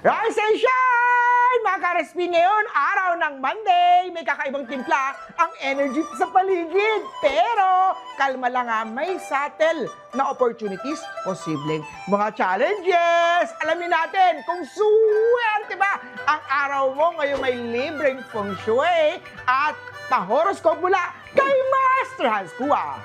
Rise and shine! Mga ka-RSP, ngayon, araw ng Monday, may kakaibang timpla ang energy sa paligid. Pero, kalma lang ha, may subtle na opportunities, posibleng mga challenges. Alamin natin kung swerte ba ang araw mo ngayong may libreng feng shui at pa-horoscope mula kay Master Hans Kua.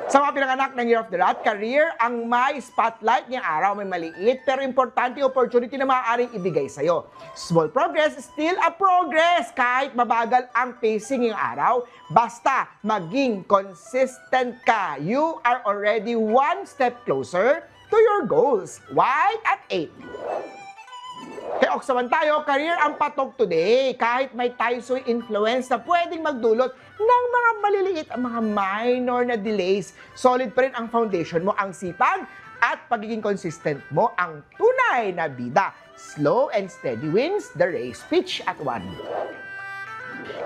Sa mga pinanganak ng Year of the Rat, career, ang may spotlight ngayong araw may maliit pero importante opportunity na maaaring ibigay sa'yo. Small progress, still a progress kahit mabagal ang pacing ngayong araw. Basta maging consistent ka. You are already one step closer to your goals. White at 8. Kay Oksawan tayo, career ang patok today. Kahit may Taisui influence na pwedeng magdulot ng mga maliliit ang mga minor na delays, solid pa rin ang foundation mo, ang sipag at pagiging consistent mo ang tunay na bida. Slow and steady wins the race. Pitch at 1.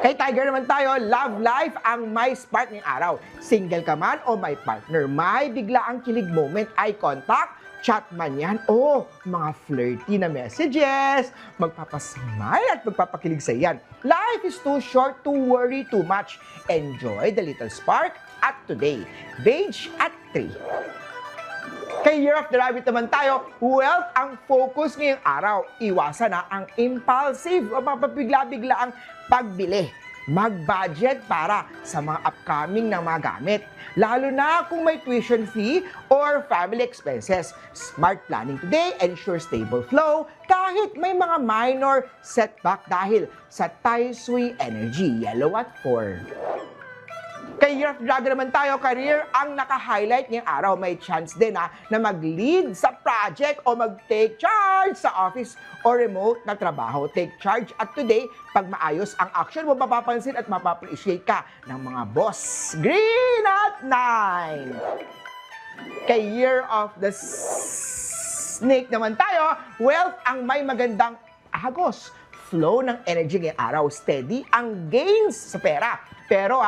Kay Tiger naman tayo, love life ang may spark ng araw. Single ka man o may partner, may bigla ang kilig moment, eye contact, chat man yan, o mga flirty na messages, magpapasmile at magpapakilig sa yan. Life is too short to worry too much. Enjoy the little spark at today. Beige at 3. Kay Year of the Rabbit naman tayo, wealth ang focus ngayong araw. Iwasan na ang impulsive o mapapigla-bigla ang pagbili. Mag-budget para sa mga upcoming na mga gamit. Lalo na kung may tuition fee or family expenses. Smart planning today ensures stable flow kahit may mga minor setback dahil sa Taisui energy. Yellow at 4. Kay Year of Dragon naman tayo, career ang naka-highlight ngayong araw. May chance din na mag-lead sa project o mag-take charge sa office o remote na trabaho. Take charge at today, pag maayos ang action mo, mapapansin at mapapappreciate ka ng mga boss. Green at 9. Kay Year of the Snake naman tayo, wealth ang may magandang agos. Flow ng energy ngayong araw. Steady ang gains sa pera. Pero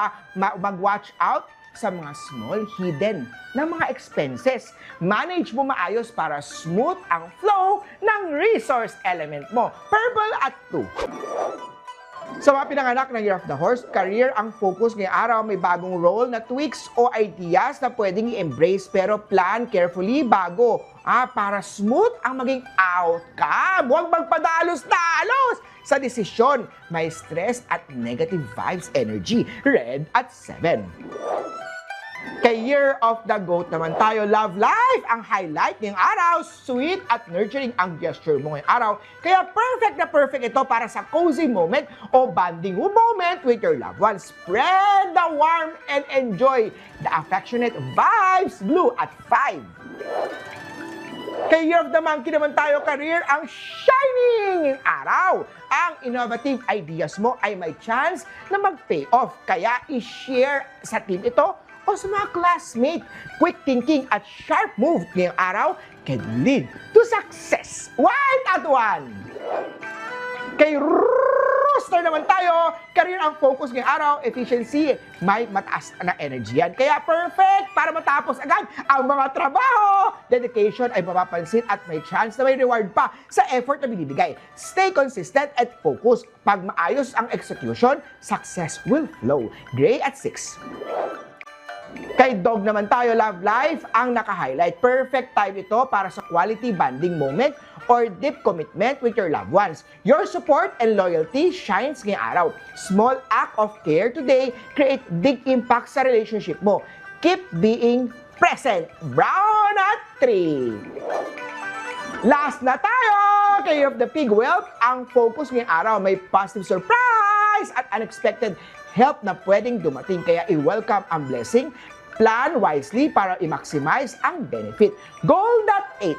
mag-watch out sa mga small hidden na mga expenses. Manage mo maayos para smooth ang flow ng resource element mo. Purple at 2. Sa mga pinanganak ng Year of the Horse, career ang focus ngayong araw. May bagong role na tweaks o ideas na pwedeng i-embrace pero plan carefully bago para smooth ang maging outcome. Huwag magpadalos-dalos sa desisyon. May stress at negative vibes energy. Red at 7. Kay Year of the Goat naman tayo, love life ang highlight ngayong araw. Sweet at nurturing ang gesture mo ngayong araw. Kaya perfect na perfect ito para sa cozy moment o bonding moment with your loved ones. Spread the warmth and enjoy the affectionate vibes. Blue at 5. Kay Year of the Monkey naman tayo, career ang shining araw. Ang innovative ideas mo ay may chance na mag-pay off. Kaya i-share sa team ito o sa mga classmate. Quick thinking at sharp move ngayong araw can lead to success. White at 1. Kay Rooster naman tayo, career ang focus ngayong araw, efficiency, may mataas na energy yan. Kaya perfect para matapos agad ang mga trabaho. Dedication ay mapapansin at may chance na may reward pa sa effort na binibigay. Stay consistent at focus. Pag maayos ang execution, success will flow. Gray at 6. Kay Dog naman tayo, love life ang naka-highlight. Perfect time ito para sa quality bonding moment or deep commitment with your loved ones. Your support and loyalty shines ngayong araw. Small act of care today create big impact sa relationship mo. Keep being present. Brown at 3. Last na tayo! Kay Year of the Pig, wealth ang focus ngayong araw. May positive surprise at unexpected help na pwedeng dumating, kaya i-welcome ang blessing. Plan wisely para i-maximize ang benefit. Gold at 8.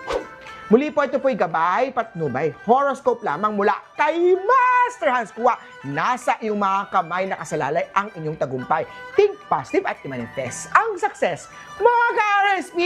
Muli po ito po'y gabay, patnubay, horoscope lamang mula kay Master Hans Kua. Nasa iyong mga kamay nakasalalay ang inyong tagumpay. Think positive at i-manifest ang success. Mga ka-RSP!